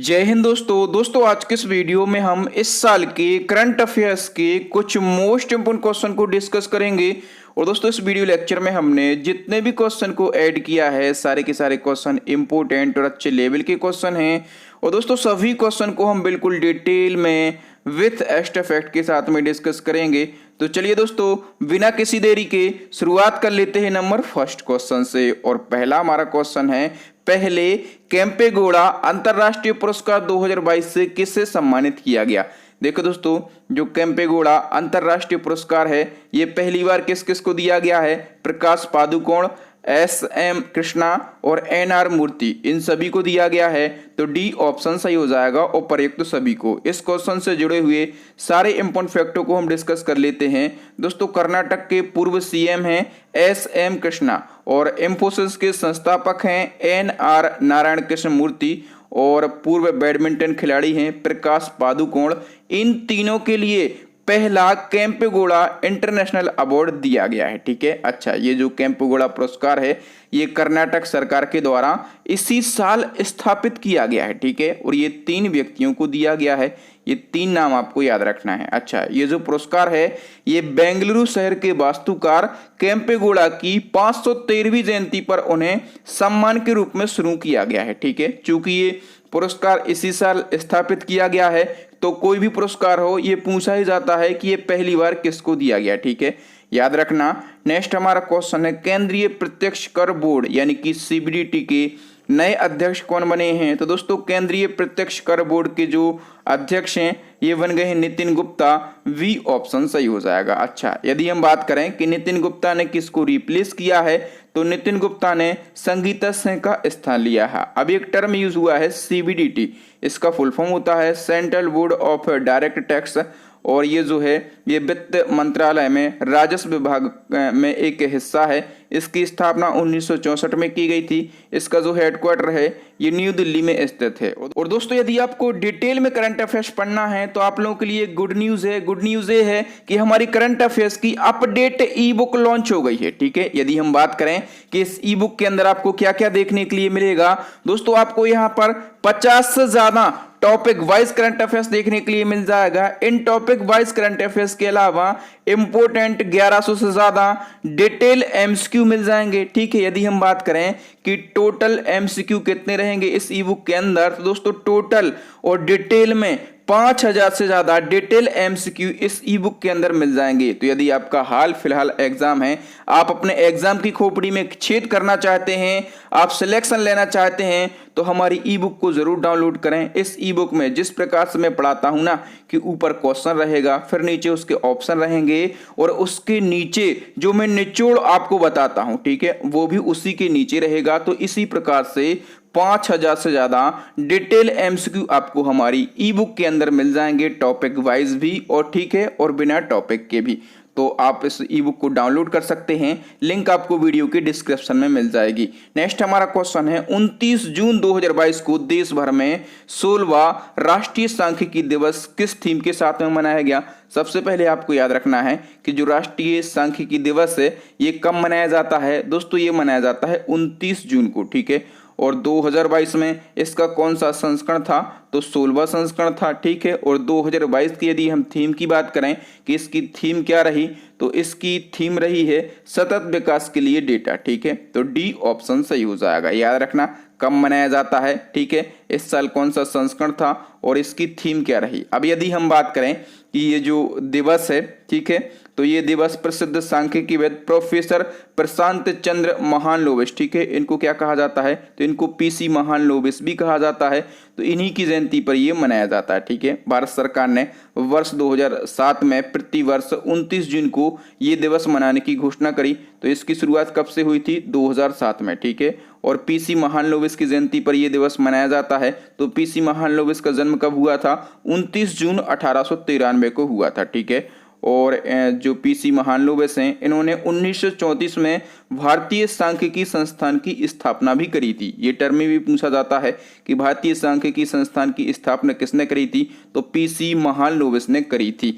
जय हिंद दोस्तों आज के इस वीडियो में हम इस साल के करंट अफेयर्स के कुछ मोस्ट इंपोर्टेंट क्वेश्चन को डिस्कस करेंगे। और दोस्तों इस वीडियो लेक्चर में हमने जितने भी क्वेश्चन को ऐड किया है सारे के सारे क्वेश्चन इंपोर्टेंट और अच्छे लेवल के क्वेश्चन हैं। और दोस्तों सभी क्वेश्चन को हम बिल्कुल डिटेल में विथ एक्स्ट्रा फैक्ट के साथ में डिस्कस करेंगे। तो चलिए दोस्तों बिना किसी देरी के शुरुआत कर लेते हैं नंबर फर्स्ट क्वेश्चन से। और पहला हमारा क्वेश्चन है, पहले केम्पेगौड़ा अंतरराष्ट्रीय पुरस्कार 2022 से किससे सम्मानित किया गया। देखो दोस्तों जो केम्पेगौड़ा अंतरराष्ट्रीय पुरस्कार है ये पहली बार किस किस को दिया गया है, प्रकाश पादुकोण, एस.एम. कृष्णा और एन.आर. मूर्ति, इन सभी को दिया गया है। तो डी ऑप्शन सही हो जाएगा और प्रयुक्त सभी को। इस क्वेश्चन से जुड़े हुए सारे इंपॉर्टेंट फैक्टों को हम डिस्कस कर लेते हैं। दोस्तों कर्नाटक के पूर्व सीएम हैं एस.एम. कृष्णा और इंफोसिस के संस्थापक हैं एन.आर. नारायण कृष्ण मूर्ति और पूर्व बैडमिंटन खिलाड़ी हैं प्रकाश पादुकोण। इन तीनों के लिए पहला केम्पेगौड़ा इंटरनेशनल अवार्ड दिया गया है। ठीक है, अच्छा ये जो केम्पेगौड़ा पुरस्कार है ये कर्नाटक सरकार के द्वारा इसी साल स्थापित किया गया है। ठीक है, और ये 3 व्यक्तियों को दिया गया है। ये 3 नाम आपको याद रखना है। अच्छा ये जो पुरस्कार है ये बेंगलुरु शहर के वास्तुकार केम्पेगौड़ा की 513वीं जयंती पर उन्हें सम्मान के रूप में शुरू किया गया है। ठीक है, चूंकि ये पुरस्कार इसी साल स्थापित किया गया है तो कोई भी पुरस्कार हो ये पूछा ही जाता है कि ये पहली बार किसको दिया गया। ठीक है, याद रखना। नेक्स्ट हमारा क्वेश्चन है, केंद्रीय प्रत्यक्ष कर बोर्ड यानी कि सीबीडीटी के नए अध्यक्ष कौन बने हैं। तो दोस्तों केंद्रीय प्रत्यक्ष कर बोर्ड के जो अध्यक्ष हैं ये बन गए हैं नितिन गुप्ता। वी ऑप्शन सही हो जाएगा। अच्छा यदि हम बात करें कि नितिन गुप्ता ने किसको रिप्लेस किया है तो नितिन गुप्ता ने संगीता सिंह का स्थान लिया है। अब एक टर्म यूज हुआ है सीबीडीटी, इसका फुल फॉर्म होता है central board of direct tax और ये जो है ये वित्त मंत्रालय में राजस्व विभाग में एक हिस्सा है। इसकी स्थापना 1964 में की गई थी। इसका जो हेडक्वार्टर है ये न्यू दिल्ली में स्थित है। और दोस्तों यदि आपको डिटेल में करंट अफेयर्स पढ़ना है तो आप लोगों के लिए गुड न्यूज है। गुड न्यूज ये है कि हमारी करंट अफेयर्स की अपडेट ई बुक लॉन्च हो गई है। ठीक है, यदि हम बात करें कि इस ई बुक के अंदर आपको क्या क्या देखने के लिए मिलेगा, दोस्तों आपको यहाँ पर 50 से ज्यादा टॉपिक वाइज करंट अफेयर्स देखने के लिए मिल जाएगा। इन टॉपिक वाइज करंट अफेयर्स के अलावा इंपोर्टेंट 1100 से ज्यादा डिटेल एमसीक्यू मिल जाएंगे। ठीक है, यदि हम बात करें कि टोटल एमसीक्यू कितने रहेंगे इस ई बुक के अंदर तो दोस्तों टोटल और डिटेल में 5000 से ज्यादा डिटेल एमसीक्यू इस ई बुक के अंदर मिल जाएंगे। तो यदि आपका हाल फिलहाल एग्जाम है, आप अपने एग्जाम की खोपड़ी में छेद करना चाहते हैं, आप सिलेक्शन लेना चाहते हैं तो हमारी ई बुक को जरूर डाउनलोड करें। इस ई बुक में जिस प्रकार से मैं पढ़ाता हूं ना कि ऊपर क्वेश्चन रहेगा, फिर नीचे उसके ऑप्शन रहेंगे और उसके नीचे जो मैं निचोड़ आपको बताता हूं, ठीक है, वो भी उसी के नीचे रहेगा। तो इसी प्रकार से 5000 से ज्यादा डिटेल एमसीक्यू आपको हमारी ई बुक के अंदर मिल जाएंगे, टॉपिक वाइज भी और ठीक है और बिना टॉपिक के भी। तो आप इस ई बुक को डाउनलोड कर सकते हैं, लिंक आपको वीडियो के डिस्क्रिप्शन में मिल जाएगी। नेक्स्ट हमारा क्वेश्चन है, 29 जून 2022 को देश भर में 16वां राष्ट्रीय सांख्यिकी दिवस किस थीम के साथ में मनाया गया। सबसे पहले आपको याद रखना है कि जो राष्ट्रीय सांख्यिकी दिवस है ये कब मनाया जाता है। दोस्तों ये मनाया जाता है 29 जून को। ठीक है, और 2022 में इसका कौन सा संस्करण था तो 16वां संस्करण था। ठीक है, और 2022 की यदि हम थीम की बात करें कि इसकी थीम क्या रही तो इसकी थीम रही है सतत विकास के लिए डेटा। ठीक है, तो डी ऑप्शन सही हो जाएगा। याद रखना कब मनाया जाता है, ठीक है, इस साल कौन सा संस्करण था और इसकी थीम क्या रही। अब यदि हम बात करें कि ये जो दिवस है, ठीक है, तो ये दिवस प्रसिद्ध सांख्यिकीविद प्रोफेसर प्रशांत चंद्र महालनोबिस, ठीक है, इनको क्या कहा जाता है तो इनको पीसी महालनोबिस भी कहा जाता है। तो इन्हीं की जयंती पर ये मनाया जाता है। ठीक है, भारत सरकार ने वर्ष 2007 में प्रति वर्ष 29 जून को ये दिवस मनाने की घोषणा करी। तो इसकी शुरुआत कब से हुई थी 2007 में। ठीक है, और पीसी महालनोबिस की जयंती पर यह दिवस मनाया जाता है। तो पीसी महालनोबिस का जन्म कब हुआ था 29 जून 1893 को हुआ था। ठीक है, और जो पीसी महालनोबिस हैं इन्होंने 1934 में भारतीय सांख्यिकी संस्थान की स्थापना भी करी थी। ये टर्म में भी पूछा जाता है कि भारतीय सांख्यिकी संस्थान की स्थापना किसने करी थी तो पीसी महालनोबिस ने करी थी।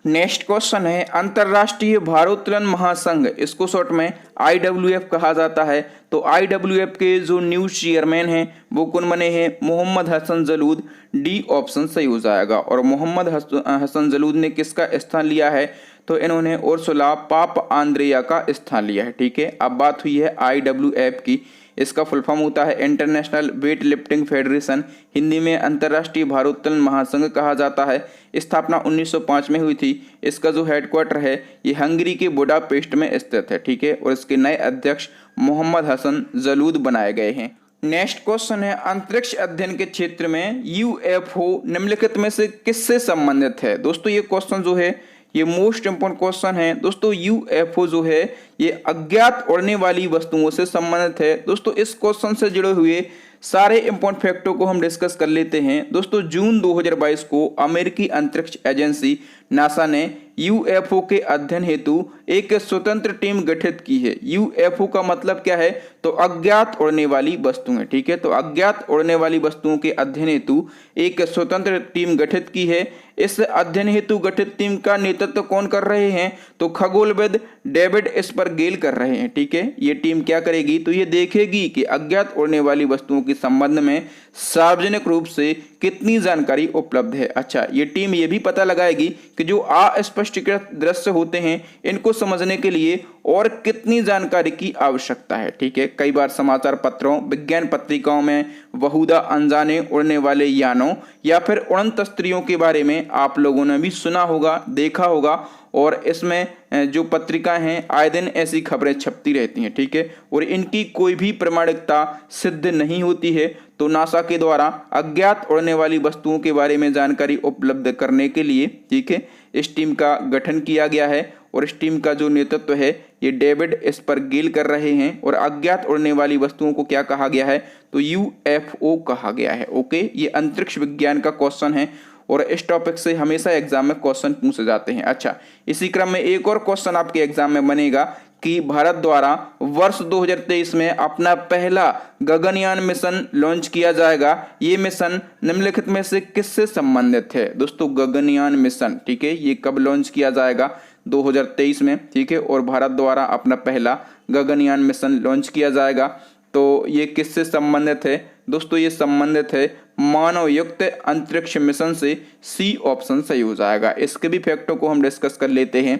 नेक्स्ट क्वेश्चन है अंतरराष्ट्रीय भारोत्तोलन महासंघ, इसको शॉर्ट में IWF कहा जाता है। तो IWF के जो न्यू चेयरमैन हैं वो कौन बने हैं? मोहम्मद हसन जलूद। डी ऑप्शन सही हो जाएगा। और मोहम्मद हसन जलूद ने किसका स्थान लिया है? तो इन्होंने उर्सुला पाप आंद्रेया का स्थान लिया है। ठीक है, अब बात हुई है IWF की। इसका फुल फॉर्म होता है international weight lifting federation, Hindi में अंतर्राष्ट्रीय भारोत्तोलन महासंघ कहा जाता है। स्थापना 1905 में हुई थी। इसका जो हेडक्वार्टर है ये हंगरी के बुडापेस्ट में स्थित है। ठीक है, और इसके नए अध्यक्ष मोहम्मद हसन जलूद बनाए गए हैं। नेक्स्ट क्वेश्चन है अंतरिक्ष अध्ययन के क्षेत्र में UFO निम्नलिखित में से किससे संबंधित है? दोस्तों ये क्वेश्चन जो है ये मोस्ट इंपोर्टेंट क्वेश्चन है। दोस्तों UFO जो है ये अज्ञात उड़ने वाली वस्तुओं से संबंधित है। दोस्तों इस क्वेश्चन से जुड़े हुए सारे इंपॉर्टेंट फैक्टों को हम डिस्कस कर लेते हैं। दोस्तों जून 2022 को अमेरिकी अंतरिक्ष एजेंसी नासा ने UFO के अध्ययन हेतु एक स्वतंत्र टीम गठित की है। UFO का मतलब क्या है? तो अज्ञात उड़ने वाली वस्तुएं। ठीक है, तो अज्ञात उड़ने वाली वस्तुओं के अध्ययन हेतु एक स्वतंत्र टीम गठित की है। इस अध्ययन हेतु गठित टीम का नेतृत्व कौन कर रहे हैं? तो खगोलविद डेविड स्परगेल कर रहे हैं। ठीक है, ये टीम क्या करेगी? तो ये देखेगी कि अज्ञात उड़ने वाली वस्तुओं के संबंध में सार्वजनिक रूप से कितनी जानकारी उपलब्ध है। अच्छा, ये टीम ये भी पता लगाएगी कि जो अस्पष्टीकृत दृश्य होते हैं इनको समझने के लिए और कितनी जानकारी की आवश्यकता है। ठीक है, कई बार समाचार पत्रों, विज्ञान पत्रिकाओं में बहुधा अनजाने उड़ने वाले यानों या फिर उड़न तस्त्रियों के बारे में आप लोगों ने भी सुना होगा, देखा होगा, और इसमें जो पत्रिकाएं हैं आए दिन ऐसी खबरें छपती रहती हैं। ठीक है, और इनकी कोई भी प्रामाणिकता सिद्ध नहीं होती है। तो नासा के द्वारा अज्ञात उड़ने वाली वस्तुओं के बारे में जानकारी उपलब्ध करने के लिए, ठीक है, इस टीम का गठन किया गया है। और इस टीम का जो नेतृत्व है ये डेविड स्परगेल कर रहे हैं। और अज्ञात उड़ने वाली वस्तुओं को क्या कहा गया है? तो UFO कहा गया है। ओके, ये अंतरिक्ष विज्ञान का क्वेश्चन है और इस टॉपिक से हमेशा एग्जाम में क्वेश्चन पूछे जाते हैं। अच्छा, इसी क्रम में एक और क्वेश्चन आपके एग्जाम में बनेगा कि भारत द्वारा वर्ष 2023 में अपना पहला गगनयान मिशन लॉन्च किया जाएगा। ये मिशन निम्नलिखित में से किससे संबंधित है? दोस्तों गगनयान मिशन, ठीक है, ये कब लॉन्च किया जाएगा? 2023 में। ठीक है, और भारत द्वारा अपना पहला गगनयान मिशन लॉन्च किया जाएगा। तो ये किससे संबंधित है? दोस्तों ये संबंधित है मानव युक्त अंतरिक्ष मिशन से। सी ऑप्शन सही हो जाएगा। इसके भी फैक्टों को हम डिस्कस कर लेते हैं।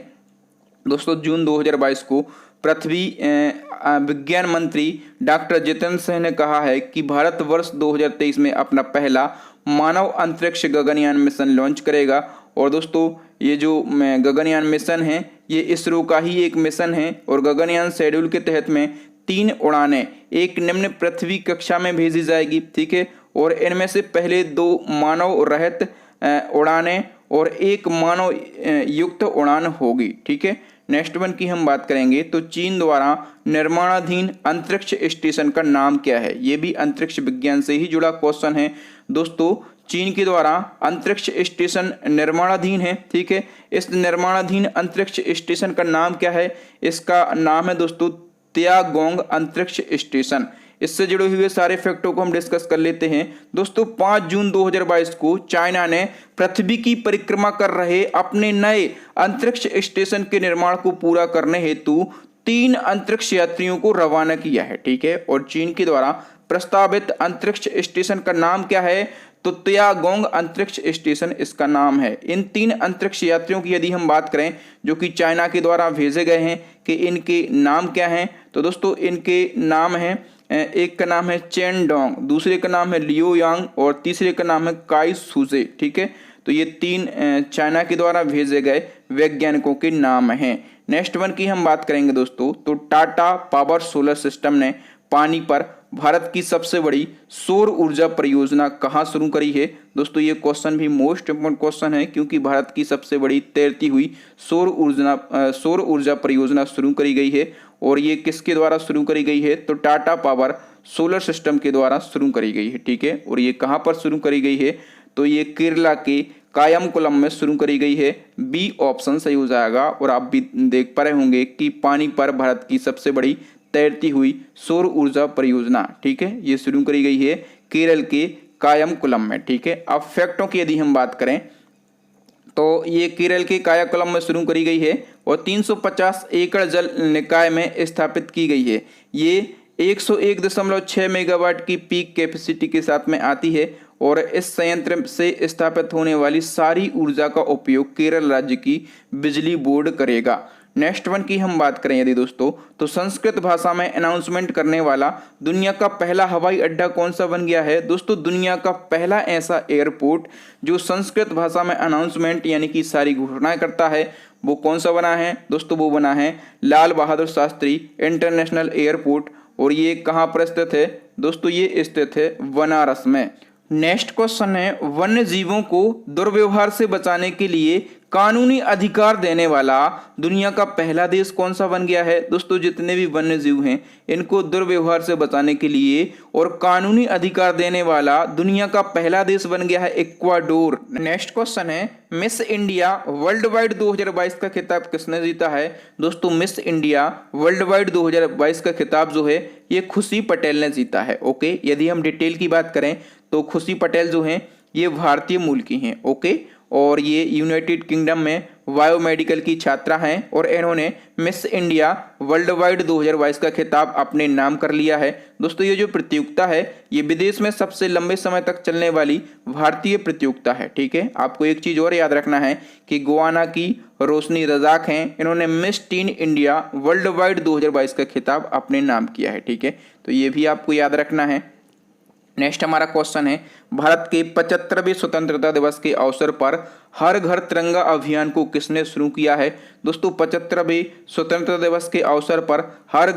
दोस्तों जून 2022 को पृथ्वी विज्ञान मंत्री डॉक्टर जितेंद्र सिंह ने कहा है कि भारत वर्ष 2023 में अपना पहला मानव अंतरिक्ष गगनयान मिशन लॉन्च करेगा। और दोस्तों ये जो गगनयान मिशन है ये इसरो का ही एक मिशन है। और गगनयान शेड्यूल के तहत में 3 उड़ानें एक निम्न पृथ्वी कक्षा में भेजी जाएगी। ठीक है, और इनमें से पहले 2 मानव रहित उड़ानें और 1 मानव युक्त उड़ान होगी। ठीक है, नेक्स्ट वन की हम बात करेंगे तो चीन द्वारा निर्माणाधीन अंतरिक्ष स्टेशन का नाम क्या है? ये भी अंतरिक्ष विज्ञान से ही जुड़ा क्वेश्चन है। दोस्तों चीन के द्वारा अंतरिक्ष स्टेशन निर्माणाधीन है। ठीक है, इस निर्माणाधीन अंतरिक्ष स्टेशन का नाम क्या है? इसका नाम है दोस्तों त्यागोंग अंतरिक्ष स्टेशन। इससे जुड़े हुए सारे फैक्टों को हम डिस्कस कर लेते हैं। दोस्तों 5 जून 2022 को चाइना ने पृथ्वी की परिक्रमा कर रहे अपने नए अंतरिक्ष स्टेशन के निर्माण को पूरा करने हेतु 3 अंतरिक्ष यात्रियों को रवाना किया है। ठीक है, और चीन के द्वारा प्रस्तावित अंतरिक्ष स्टेशन का नाम क्या है? तो त्यागोंग अंतरिक्ष स्टेशन इसका नाम है। इन 3 अंतरिक्ष यात्रियों की यदि हम बात करें जो कि चाइना के द्वारा भेजे गए हैं कि इनके नाम क्या हैं? तो दोस्तों इनके नाम हैं, एक का नाम है चेन डोंग, दूसरे का नाम है लियो यांग और तीसरे का नाम है काई सुजे। ठीक है, तो ये 3 चाइना के द्वारा भेजे गए वैज्ञानिकों के नाम हैं। नेक्स्ट वन की हम बात करेंगे दोस्तों तो टाटा पावर सोलर सिस्टम ने पानी पर भारत की सबसे बड़ी सौर ऊर्जा परियोजना कहाँ शुरू करी है? दोस्तों ये क्वेश्चन भी मोस्ट इंपोर्टेंट क्वेश्चन है क्योंकि भारत की सबसे बड़ी तैरती हुई सौर ऊर्जा परियोजना शुरू करी गई है। और ये किसके द्वारा शुरू करी गई है? तो टाटा पावर सोलर सिस्टम के द्वारा शुरू करी गई है। ठीक है, और ये कहाँ पर शुरू करी गई है? तो ये केरला के कायमकुलम में शुरू करी गई है। बी ऑप्शन सही हो जाएगा। और आप भी देख पा रहे होंगे कि पानी पर भारत की सबसे बड़ी तैरती हुई सौर ऊर्जा परियोजना, ठीक है, ये शुरू करी गई है केरल के कायमकुलम में। ठीक है, अब फैक्टों की यदि हम बात करें तो ये केरल के कायाकुलम में शुरू करी गई है और 350 एकड़ जल निकाय में स्थापित की गई है। ये 101.6 मेगावाट की पीक कैपेसिटी के साथ में आती है और इस संयंत्र से स्थापित होने वाली सारी ऊर्जा का उपयोग केरल राज्य की बिजली बोर्ड करेगा। नेक्स्ट वन की हम बात करें यदि दोस्तों, तो संस्कृत भाषा में अनाउंसमेंट करने वाला दुनिया का पहला हवाई अड्डा कौन सा बन गया है? दोस्तों दुनिया का पहला ऐसा एयरपोर्ट जो संस्कृत भाषा में अनाउंसमेंट यानी कि सारी घोषणाएं करता है वो कौन सा बना है? दोस्तों वो बना है लाल बहादुर शास्त्री इंटरनेशनल एयरपोर्ट। और ये कहाँ पर स्थित है? दोस्तों ये स्थित है बनारस में। नेक्स्ट क्वेश्चन है, वन्य जीवों को दुर्व्यवहार से बचाने के लिए कानूनी अधिकार देने वाला दुनिया का पहला देश कौन सा बन गया है? दोस्तों जितने भी वन्य जीव हैं इनको दुर्व्यवहार से बचाने के लिए और कानूनी अधिकार देने वाला दुनिया का पहला देश बन गया है इक्वाडोर। नेक्स्ट क्वेश्चन है, मिस इंडिया वर्ल्ड वाइड 2022 का खिताब किसने जीता है? दोस्तों मिस इंडिया वर्ल्ड वाइड 2022 का खिताब जो है ये खुशी पटेल ने जीता है। ओके, यदि हम डिटेल की बात करें तो खुशी पटेल जो हैं ये भारतीय मूल की हैं। ओके, और ये यूनाइटेड किंगडम में बायोमेडिकल की छात्रा हैं और इन्होंने मिस इंडिया वर्ल्ड वाइड 2022 का खिताब अपने नाम कर लिया है। दोस्तों ये जो प्रतियोगिता है ये विदेश में सबसे लंबे समय तक चलने वाली भारतीय प्रतियोगिता है। ठीक है, आपको एक चीज और याद रखना है कि गोवाना की रोशनी रजाक हैं, इन्होंने miss tin India world wide 2022 का खिताब अपने नाम किया है। ठीक है, तो ये भी आपको याद रखना है। नेक्स्ट हमारा क्वेश्चन है, भारत के 75वें स्वतंत्रता दिवस के अवसर पर हर घर तिरंगा अभियान को किसने शुरू किया है? दोस्तों 75वें स्वतंत्रता दिवस के अवसर पर हर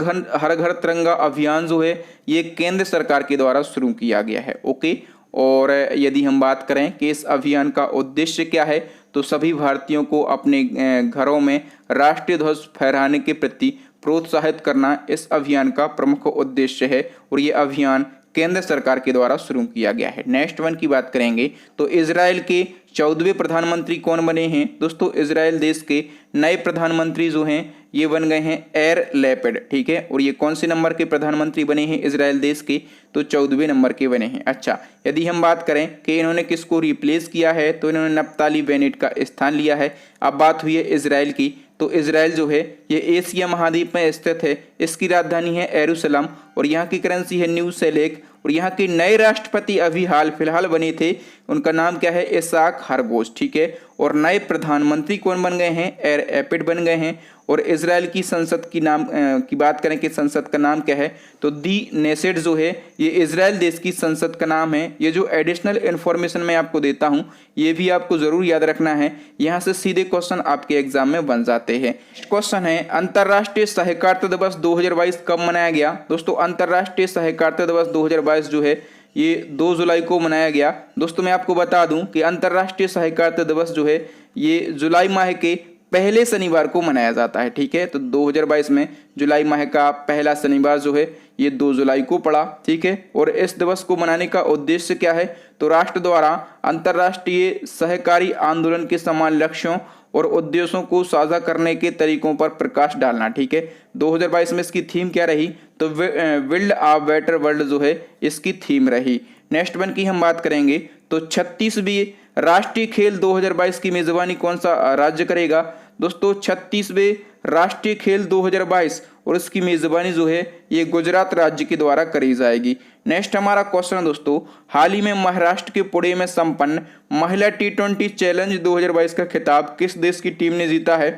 घर तिरंगा अभियान जो है ये केंद्र सरकार के द्वारा शुरू किया गया है। ओके, और यदि हम बात करें कि इस अभियान का उद्देश्य क्या है तो सभी भारतीयों को अपने घरों में राष्ट्रीय ध्वज फहराने के प्रति प्रोत्साहित करना इस अभियान का प्रमुख उद्देश्य है और ये अभियान केंद्र सरकार के द्वारा शुरू किया गया है। नेक्स्ट वन की बात करेंगे तो इजराइल के 14वें प्रधानमंत्री कौन बने हैं? दोस्तों इजराइल देश के नए प्रधानमंत्री जो हैं ये बन गए हैं एयर लैपिड। ठीक है, और ये कौन से नंबर के प्रधानमंत्री बने हैं इजराइल देश के? तो 14वें नंबर के बने हैं। अच्छा, यदि हम बात करें कि इन्होंने किसको रिप्लेस किया है तो इन्होंने नप्ताली बेनेट का स्थान लिया है। अब बात हुई है इजराइल की, तो इजराइल जो है ये एशिया महाद्वीप में स्थित है, इसकी राजधानी है यरूशलेम और यहाँ की करेंसी है न्यू सेलेक और यहाँ के नए राष्ट्रपति अभी हाल फिलहाल बने थे, उनका नाम क्या है? इसाक हरगोश। ठीक है, और नए प्रधानमंत्री कौन बन गए हैं? एयर एपिड बन गए हैं। और इजराइल की संसद की बात करें कि संसद का नाम क्या है तो दी नेसेट जो है ये इजराइल देश की संसद का नाम है। ये जो एडिशनल इन्फॉर्मेशन मैं आपको देता हूँ ये भी आपको जरूर याद रखना है, यहाँ से सीधे क्वेश्चन आपके एग्जाम में बन जाते हैं। क्वेश्चन है, अंतर्राष्ट्रीय सहकारिता दिवस 2022 कब मनाया गया? दोस्तों अंतर्राष्ट्रीय सहकारिता दिवस 2022 जो है ये 2 जुलाई को मनाया गया। दोस्तों मैं आपको बता दूं कि अंतर्राष्ट्रीय सहकारिता दिवस जो है ये जुलाई माह के पहले शनिवार को मनाया जाता है। ठीक है, तो 2022 में जुलाई माह का पहला शनिवार जो है ये 2 जुलाई को पड़ा। ठीक है, और इस दिवस को मनाने का उद्देश्य क्या है तो राष्ट्र द्वारा अंतर्राष्ट्रीय सहकारी आंदोलन के समान लक्ष्यों और उद्देश्यों को साझा करने के तरीकों पर प्रकाश डालना। ठीक है, 2022 में इसकी थीम क्या रही तो बिल्ड अ बेटर वर्ल्ड जो है इसकी थीम रही। नेक्स्ट वन की हम बात करेंगे तो 36वीं राष्ट्रीय खेल 2022 की मेजबानी कौन सा राज्य करेगा? दोस्तों 36वें राष्ट्रीय खेल 2022 और इसकी मेजबानी जो है ये गुजरात राज्य के द्वारा करी जाएगी। नेक्स्ट हमारा क्वेश्चन है दोस्तों, हाल ही में महाराष्ट्र के पुणे में संपन्न महिला T20 चैलेंज 2022 का खिताब किस देश की टीम ने जीता है?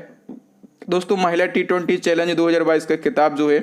दोस्तों महिला T20 चैलेंज 2022 का खिताब जो है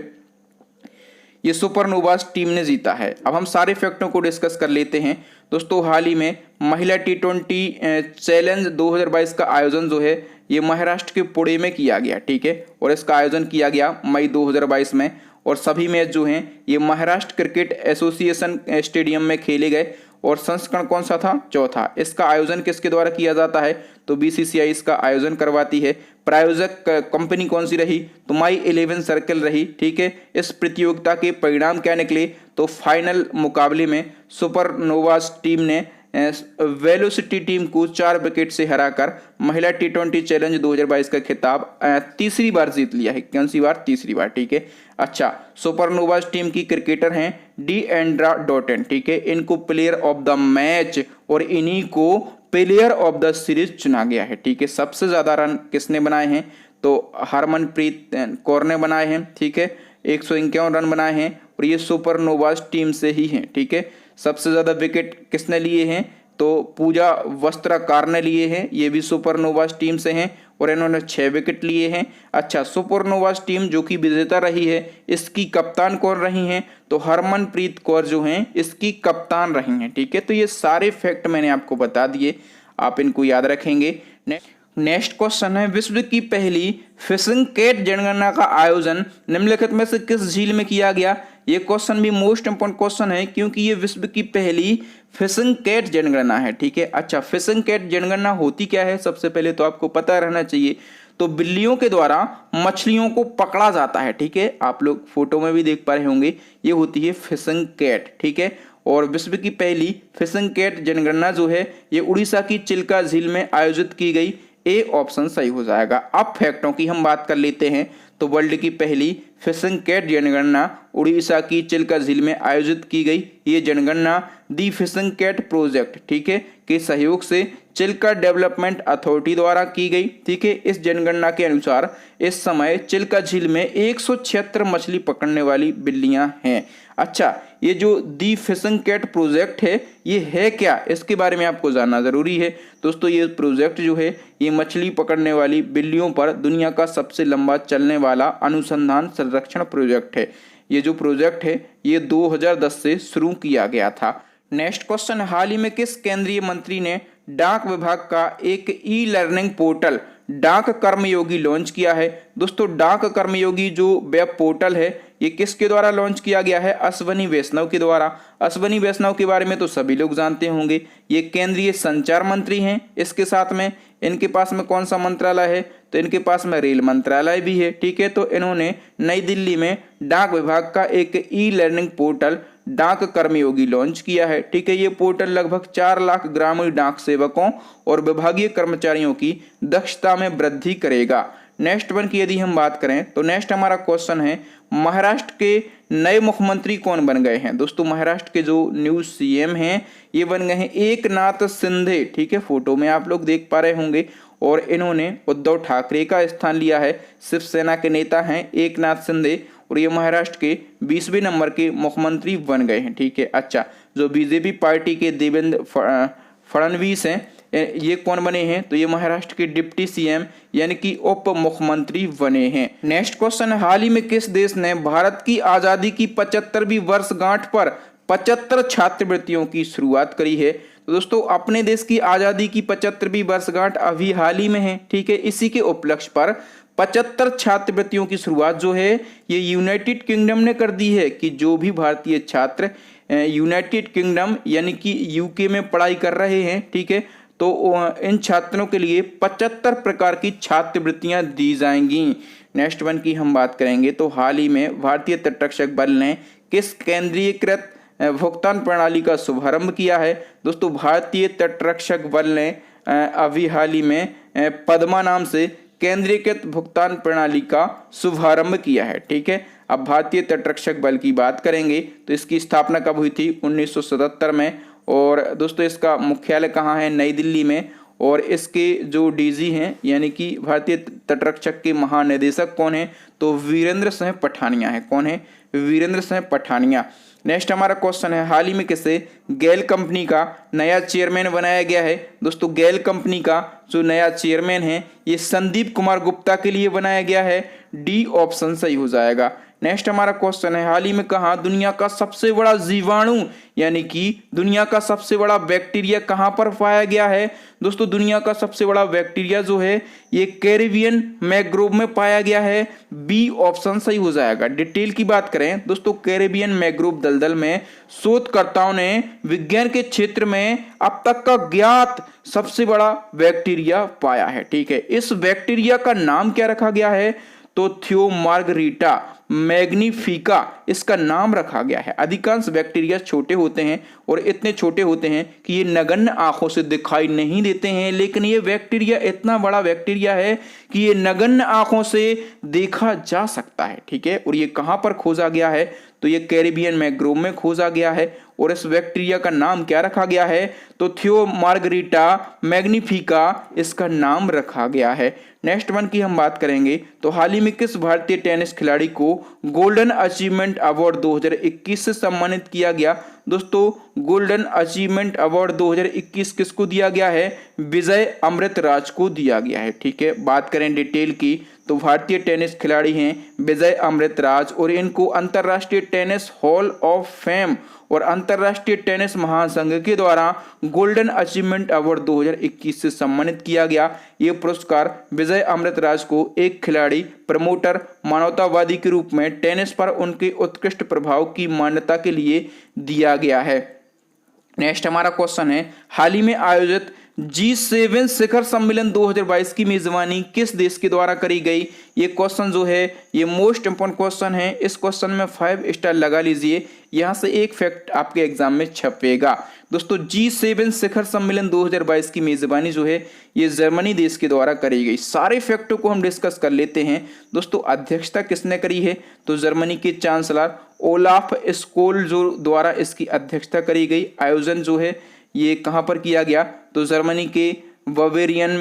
ये सुपरनोवास टीम ने जीता है। अब हम सारे फैक्टों को डिस्कस कर लेते हैं। दोस्तों हाल ही में महिला T20 चैलेंज 2022 का आयोजन जो है ये महाराष्ट्र के पुणे में किया गया। ठीक है, और इसका आयोजन किया गया मई 2022 में और सभी मैच जो हैं ये महाराष्ट्र क्रिकेट एसोसिएशन स्टेडियम में खेले गए और संस्करण कौन सा था? चौथा। इसका आयोजन किसके द्वारा किया जाता है तो BCCI इसका आयोजन करवाती है। प्रायोजक कंपनी कौन सी रही तो माई 11 सर्कल रही। ठीक है, इस प्रतियोगिता के परिणाम क्या निकले तो फाइनल मुकाबले में सुपरनोवास टीम ने वेलोसिटी टीम को 4 विकेट से हराकर महिला T20 चैलेंज 2022 का खिताब तीसरी बार जीत लिया है। कौन सी बार? तीसरी बार। ठीक है, अच्छा सुपरनोवास टीम की क्रिकेटर हैं डी एंड्रा डॉटन। ठीक है, इनको प्लेयर ऑफ द मैच और इन्हीं को प्लेयर ऑफ द सीरीज चुना गया है। ठीक है, सबसे ज्यादा रन किसने बनाए हैं, तो हरमनप्रीत कौर ने बनाए हैं। ठीक है, 151 रन बनाए हैं और ये सुपरनोवाज टीम से ही हैं। ठीक है, सबसे ज्यादा विकेट किसने लिए हैं, तो पूजा वस्त्राकार ने लिए हैं, ये भी सुपरनोवाज टीम से हैं और इन्होंने 6 विकेट लिए हैं। अच्छा, सुपरनोवाज टीम जो कि विजेता रही है, इसकी कप्तान कौन रही हैं, तो हरमनप्रीत कौर जो हैं इसकी कप्तान रही हैं। ठीक है, तो ये सारे फैक्ट मैंने आपको बता दिए, आप इनको याद रखेंगे। नेक्स्ट क्वेश्चन है, विश्व की पहली फिशिंग कैट जनगणना का आयोजन निम्नलिखित में से किस झील में किया गया। ये क्वेश्चन भी मोस्ट इंपोर्टेंट क्वेश्चन है क्योंकि ये विश्व की पहली फिशिंग कैट जनगणना है। ठीक है, अच्छा, फिशिंग कैट जनगणना होती क्या है, सबसे पहले तो आपको पता रहना चाहिए। तो बिल्लियों के द्वारा मछलियों को पकड़ा जाता है। ठीक है, आप लोग फोटो में भी देख पा रहे होंगे, ये होती है फिशिंग कैट। ठीक है, और विश्व की पहली फिशिंग कैट जनगणना जो है ये उड़ीसा की चिल्का झील में आयोजित की गई। ए ऑप्शन सही हो जाएगा। अब फैक्टों की हम बात कर लेते हैं। तो वर्ल्ड की पहली फिशिंग कैट जनगणना उड़ीसा की चिल्का झील में आयोजित की गई। ये जनगणना दी फिशिंग कैट प्रोजेक्ट, ठीक है, के सहयोग से चिल्का डेवलपमेंट अथॉरिटी द्वारा की गई। ठीक है, इस जनगणना के अनुसार इस समय चिल्का झील में 176 मछली पकड़ने वाली बिल्लियां हैं। अच्छा, ये जो दी फिशिंग कैट प्रोजेक्ट है ये है क्या, इसके बारे में आपको जानना जरूरी है। दोस्तों, ये प्रोजेक्ट जो है ये मछली पकड़ने वाली बिल्लियों पर दुनिया का सबसे लंबा चलने वाला अनुसंधान संरक्षण प्रोजेक्ट है। ये जो प्रोजेक्ट है ये 2010 से शुरू किया गया था। नेक्स्ट क्वेश्चन, हाल ही में किस केंद्रीय मंत्री ने डाक विभाग का एक ई लर्निंग पोर्टल डाक कर्मयोगी लॉन्च किया है। दोस्तों, डाक कर्मयोगी जो वेब पोर्टल है ये किसके द्वारा लॉन्च किया गया है, अश्वनी वैष्णव के द्वारा। अश्वनी वैष्णव के बारे में तो सभी लोग जानते होंगे, ये केंद्रीय संचार मंत्री हैं। इसके साथ में इनके पास में कौन सा मंत्रालय है, तो इनके पास में रेल मंत्रालय भी है। ठीक है, तो इन्होंने नई दिल्ली में डाक विभाग का एक ई लर्निंग पोर्टल डाक कर्मयोगी लॉन्च किया है। ठीक है, ये पोर्टल लगभग 4 लाख ग्रामीण डाक सेवकों और विभागीय कर्मचारियों की दक्षता में वृद्धि करेगा। नेक्स्ट वन की यदि हम बात करें तो नेक्स्ट हमारा क्वेश्चन है, महाराष्ट्र के नए मुख्यमंत्री कौन बन गए हैं। दोस्तों, महाराष्ट्र के जो न्यू सीएम हैं ये बन गए हैं एकनाथ शिंदे। ठीक है, फोटो में आप लोग देख पा रहे होंगे और इन्होंने उद्धव ठाकरे का स्थान लिया है। शिवसेना के नेता हैं एकनाथ शिंदे और ये महाराष्ट्र के 20वें नंबर के मुख्यमंत्री बन गए हैं। ठीक है, अच्छा, जो बीजेपी पार्टी के देवेंद्र फडणवीस हैं ये कौन बने हैं, तो ये महाराष्ट्र के डिप्टी सीएम यानी कि उप मुख्यमंत्री बने हैं। नेक्स्ट क्वेश्चन, हाल ही में किस देश ने भारत की आजादी की 75वीं वर्षगांठ पर 75 छात्रवृत्तियों की शुरुआत करी है। तो दोस्तों, अपने देश की आजादी की 75वीं वर्षगांठ अभी हाल ही में है। ठीक है, इसी के उपलक्ष्य पर 75 छात्रवृत्तियों की शुरुआत जो है ये यूनाइटेड किंगडम ने कर दी है कि जो भी भारतीय छात्र यूनाइटेड किंगडम यानी कि यूके में पढ़ाई कर रहे हैं, ठीक है, तो इन छात्रों के लिए 75 प्रकार की छात्रवृत्तियां दी जाएंगी। नेक्स्ट वन की हम बात करेंगे तो हाल ही में भारतीय तटरक्षक बल ने किस केंद्रीयकृत भुगतान प्रणाली का शुभारंभ किया है। दोस्तों, भारतीय तटरक्षक बल ने अभी हाल ही में पद्मा नाम से केंद्रीयकृत भुगतान प्रणाली का शुभारंभ किया है। ठीक है, अब भारतीय तटरक्षक बल की बात करेंगे तो इसकी स्थापना कब हुई थी, 1977 में। और दोस्तों, इसका मुख्यालय कहाँ है, नई दिल्ली में। और इसके जो डीजी हैं यानी कि भारतीय तटरक्षक के महानिदेशक कौन है, तो वीरेंद्र सिंह पठानिया है। कौन है, वीरेंद्र सिंह पठानिया। नेक्स्ट हमारा क्वेश्चन है, हाल ही में किसे गेल कंपनी का नया चेयरमैन बनाया गया है। दोस्तों, गेल कंपनी का जो नया चेयरमैन है ये संदीप कुमार गुप्ता के लिए बनाया गया है। डी ऑप्शन सही हो जाएगा। नेक्स्ट हमारा क्वेश्चन है, हाल ही में कहा दुनिया का सबसे बड़ा जीवाणु यानी कि दुनिया का सबसे बड़ा बैक्टीरिया कहां पर पाया गया है। दोस्तों, दुनिया का सबसे बड़ा बैक्टीरिया जो है ये कैरेबियन मैंग्रोव में पाया गया है। बी ऑप्शन सही हो जाएगा। डिटेल की बात करें दोस्तों, कैरेबियन मैंग्रोव दलदल में शोधकर्ताओं ने विज्ञान के क्षेत्र में अब तक का ज्ञात सबसे बड़ा बैक्टीरिया पाया है। ठीक है, इस बैक्टीरिया का नाम क्या रखा गया है, तो थियोमार्गरिटा मैग्निफिका इसका नाम रखा गया है। अधिकांश बैक्टीरिया छोटे होते हैं और इतने छोटे होते हैं कि ये नगण्य आंखों से दिखाई नहीं देते हैं, लेकिन ये बैक्टीरिया इतना बड़ा बैक्टीरिया है कि ये नगण्य आंखों से देखा जा सकता है। ठीक है, और ये कहां पर खोजा गया है, तो ये कैरिबियन मैंग्रोव में खोजा गया है। और इस बैक्टीरिया का नाम क्या रखा गया है, तो थियोमार्गरिटा मैग्निफिका इसका नाम रखा गया है। नेक्स्ट वन की हम बात करेंगे तो हाल ही में किस भारतीय टेनिस खिलाड़ी को गोल्डन अचीवमेंट अवार्ड 2021 से सम्मानित किया गया। दोस्तों गोल्डन अचीवमेंट अवार्ड 2021 किसको दिया गया है, विजय अमृतराज को दिया गया है। ठीक है, बात करें डिटेल की तो भारतीय टेनिस खिलाड़ी हैं विजय अमृतराज और इनको अंतर्राष्ट्रीय टेनिस हॉल ऑफ फेम और अंतर्राष्ट्रीय टेनिस महासंघ के द्वारा गोल्डन अचीवमेंट अवार्ड 2021 से सम्मानित किया गया। ये पुरस्कार विजय अमृतराज को एक खिलाड़ी, प्रमोटर, मानवतावादी के रूप में टेनिस पर उनके उत्कृष्ट प्रभाव की मान्यता के लिए दिया गया है। नेक्स्ट हमारा क्वेश्चन है, हाल ही में आयोजित G7 शिखर सम्मेलन 2022 की मेजबानी किस देश के द्वारा करी गई। ये क्वेश्चन जो है ये मोस्ट इंपोर्टेंट क्वेश्चन है। इस क्वेश्चन में 5 स्टार लगा लीजिए, यहां से एक फैक्ट आपके एग्जाम में छपेगा। दोस्तों G7 शिखर सम्मेलन 2022 की मेजबानी जो है ये जर्मनी देश के द्वारा करी गई। सारे फैक्टों को हम डिस्कस कर लेते हैं। दोस्तों अध्यक्षता किसने करी है, तो जर्मनी के चांसलर ओलाफ स्कोल जो द्वारा इसकी अध्यक्षता करी गई। आयोजन जो है ये कहाँ पर किया गया, तो जर्मनी के बवेरियन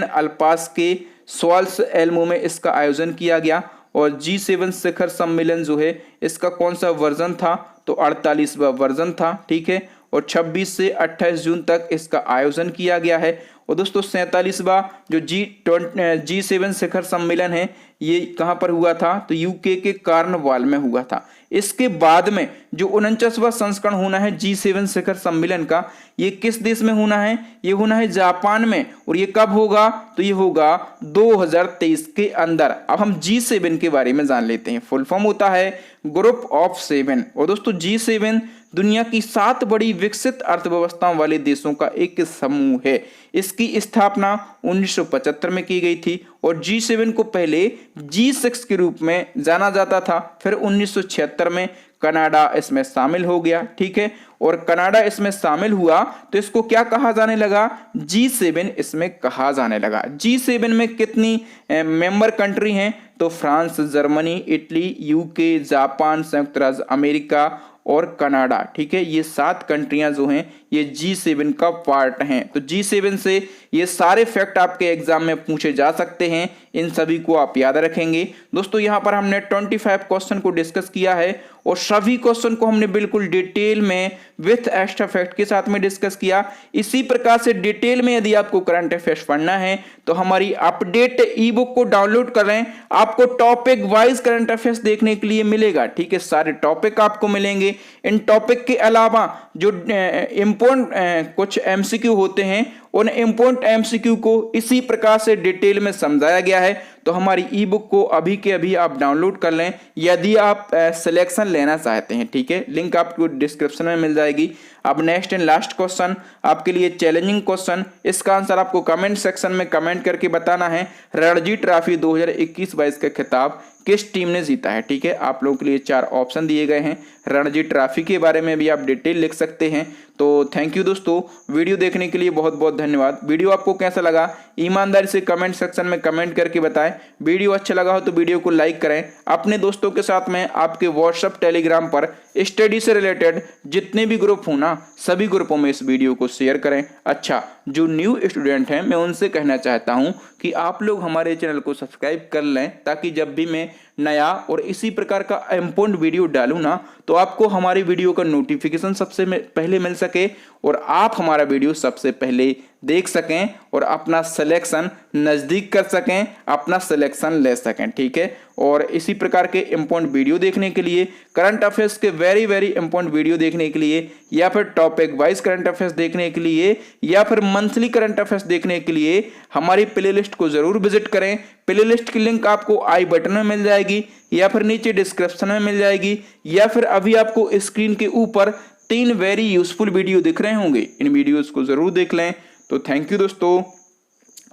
अल्पास के स्वाल्स एल्मो में इसका आयोजन किया गया। और G7 शिखर सम्मेलन जो है इसका कौन सा वर्जन था, तो 48वां वर्जन था। ठीक है, और 26 से 28 जून तक इसका आयोजन किया गया है। और दोस्तों 47वां जो G7 शिखर सम्मेलन है ये कहाँ पर हुआ था, तो यूके के कार्नवाल में हुआ था। इसके बाद में जो 49वां संस्करण होना है G7 शिखर सम्मेलन का, ये किस देश में होना है, ये होना है जापान में। और ये कब होगा, तो ये होगा 2023 के अंदर। अब हम G7 के बारे में जान लेते हैं। फुल फॉर्म होता है ग्रुप ऑफ 7। और दोस्तों G7 दुनिया की 7 बड़ी विकसित अर्थव्यवस्थाओं वाले देशों का एक समूह है। इसकी स्थापना 1975 में की गई थी और G7 को पहले G6 के रूप में जाना जाता था। फिर 1976 में कनाडा इसमें शामिल हो गया। ठीक है, और कनाडा इसमें शामिल हुआ तो इसको क्या कहा जाने लगा, G7 इसमें कहा जाने लगा। G7 में कितनी मेंबर कंट्री हैं, तो France, Germany, Italy, UK, Japan, संयुक्त राज्य अमेरिका और कनाडा। ठीक है, ये 7 कंट्रियां जो हैं ये G7 का पार्ट हैं। तो G7 से ये सारे फैक्ट आपके एग्जाम में पूछे जा सकते हैं, इन सभी को आप याद रखेंगे। दोस्तों यहाँ पर हमने 25 क्वेश्चन को डिस्कस किया है और सभी क्वेश्चन को हमने बिल्कुल डिटेल में विथ एक्स्ट्रा फैक्ट के साथ में डिस्कस किया। इसी प्रकार से डिटेल में यदि आपको करंट अफेयर्स पढ़ना है तो हमारी अपडेट ई बुक को डाउनलोड कर लें। आपको टॉपिक वाइज करंट अफेयर्स देखने के लिए मिलेगा। ठीक है, सारे टॉपिक आपको मिलेंगे। इन टॉपिक के अलावा जो इम्पोर्टेंट कुछ एमसीक्यू होते हैं उन इम्पोर्टेंट एमसीक्यू को इसी प्रकार से डिटेल में समझाया गया है। तो हमारी ई बुक को अभी के अभी आप डाउनलोड कर लें यदि आप सिलेक्शन लेना चाहते हैं। ठीक है, लिंक आपको डिस्क्रिप्शन में मिल जाएगी। अब नेक्स्ट एंड लास्ट क्वेश्चन आपके लिए चैलेंजिंग क्वेश्चन, इसका आंसर आपको कमेंट सेक्शन में कमेंट करके बताना है। रणजी ट्रॉफी 2021-22 का खिताब किस टीम ने जीता है। ठीक है, आप लोगों के लिए 4 ऑप्शन दिए गए हैं। रणजी ट्रॉफी के बारे में भी आप डिटेल लिख सकते हैं। तो थैंक यू दोस्तों, वीडियो देखने के लिए बहुत बहुत धन्यवाद। वीडियो आपको कैसा लगा ईमानदारी से कमेंट सेक्शन में कमेंट करके बताएं। वीडियो अच्छा लगा हो तो वीडियो को लाइक करें। अपने दोस्तों के साथ में आपके व्हाट्सएप, टेलीग्राम पर स्टडी से रिलेटेड जितने भी ग्रुप हो ना सभी ग्रुपों में इस वीडियो को शेयर करें। अच्छा, जो न्यू स्टूडेंट हैं मैं उनसे कहना चाहता हूं कि आप लोग हमारे चैनल को सब्सक्राइब कर लें ताकि जब भी मैं नया और इसी प्रकार का इम्पोर्टेंट वीडियो डालूं ना तो आपको हमारी वीडियो का नोटिफिकेशन सबसे पहले मिल सके और आप हमारा वीडियो सबसे पहले देख सकें और अपना सिलेक्शन नज़दीक कर सकें, अपना सिलेक्शन ले सकें। ठीक है, और इसी प्रकार के इम्पोर्टेंट वीडियो देखने के लिए, करंट अफेयर्स के वेरी इम्पोर्टेंट वीडियो देखने के लिए या फिर टॉपिक वाइज करंट अफेयर्स देखने के लिए या फिर मंथली करंट अफेयर्स देखने के लिए हमारी प्लेलिस्ट को जरूर विजिट करें। प्लेलिस्ट की लिंक आपको आई बटन में मिल जाएगी या फिर नीचे डिस्क्रिप्शन में मिल जाएगी या फिर अभी आपको स्क्रीन के ऊपर 3 वेरी यूजफुल वीडियो दिख रहे होंगे। इन वीडियोस को जरूर देख लें। तो थैंक यू दोस्तों,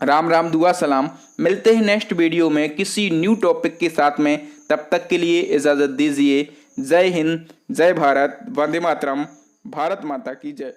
राम राम, दुआ सलाम। मिलते हैं नेक्स्ट वीडियो में किसी न्यू टॉपिक के साथ में। तब तक के लिए इजाजत दीजिए। जय हिंद, जय भारत, वंदे मातरम, भारत माता की जय।